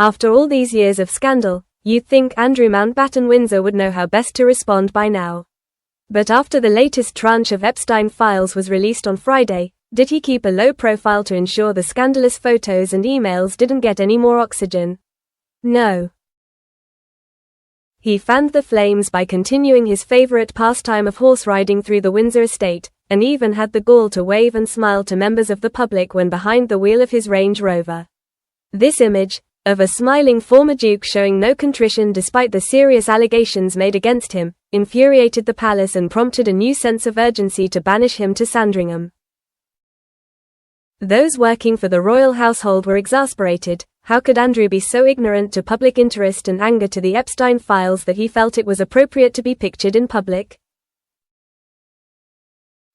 After all these years of scandal, you'd think Andrew Mountbatten-Windsor would know how best to respond by now. But after the latest tranche of Epstein files was released on Friday, did he keep a low profile to ensure the scandalous photos and emails didn't get any more oxygen? No. He fanned the flames by continuing his favorite pastime of horse riding through the Windsor estate, and even had the gall to wave and smile to members of the public when behind the wheel of his Range Rover. This image, of a smiling former Duke showing no contrition despite the serious allegations made against him, infuriated the palace and prompted a new sense of urgency to banish him to Sandringham. Those working for the royal household were exasperated. How could Andrew be so ignorant to public interest and anger to the Epstein files that he felt it was appropriate to be pictured in public?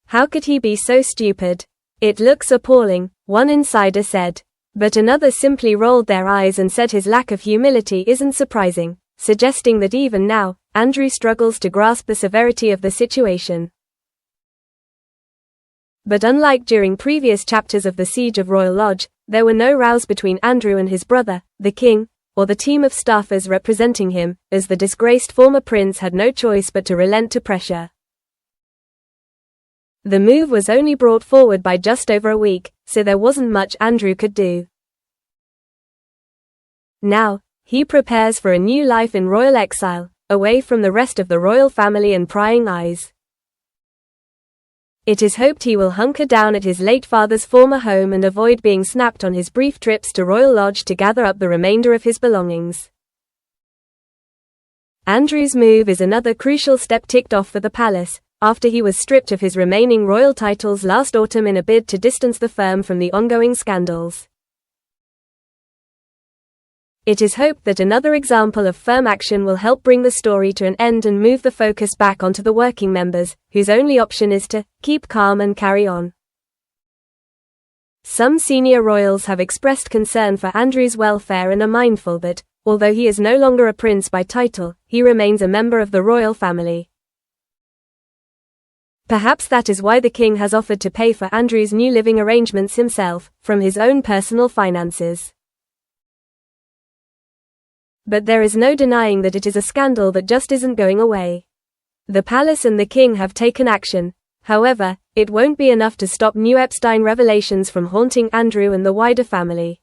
How could he be so stupid? It looks appalling, one insider said. But another simply rolled their eyes and said his lack of humility isn't surprising, suggesting that even now, Andrew struggles to grasp the severity of the situation. But unlike during previous chapters of the Siege of Royal Lodge, there were no rows between Andrew and his brother, the king, or the team of staffers representing him, as the disgraced former prince had no choice but to relent to pressure. The move was only brought forward by just over a week, so there wasn't much Andrew could do. Now, he prepares for a new life in royal exile, away from the rest of the royal family and prying eyes. It is hoped he will hunker down at his late father's former home and avoid being snapped on his brief trips to Royal Lodge to gather up the remainder of his belongings. Andrew's move is another crucial step ticked off for the palace, after he was stripped of his remaining royal titles last autumn in a bid to distance the firm from the ongoing scandals. It is hoped that another example of firm action will help bring the story to an end and move the focus back onto the working members, whose only option is to keep calm and carry on. Some senior royals have expressed concern for Andrew's welfare and are mindful that, although he is no longer a prince by title, he remains a member of the royal family. Perhaps that is why the king has offered to pay for Andrew's new living arrangements himself, from his own personal finances. But there is no denying that it is a scandal that just isn't going away. The palace and the king have taken action. However, it won't be enough to stop new Epstein revelations from haunting Andrew and the wider family.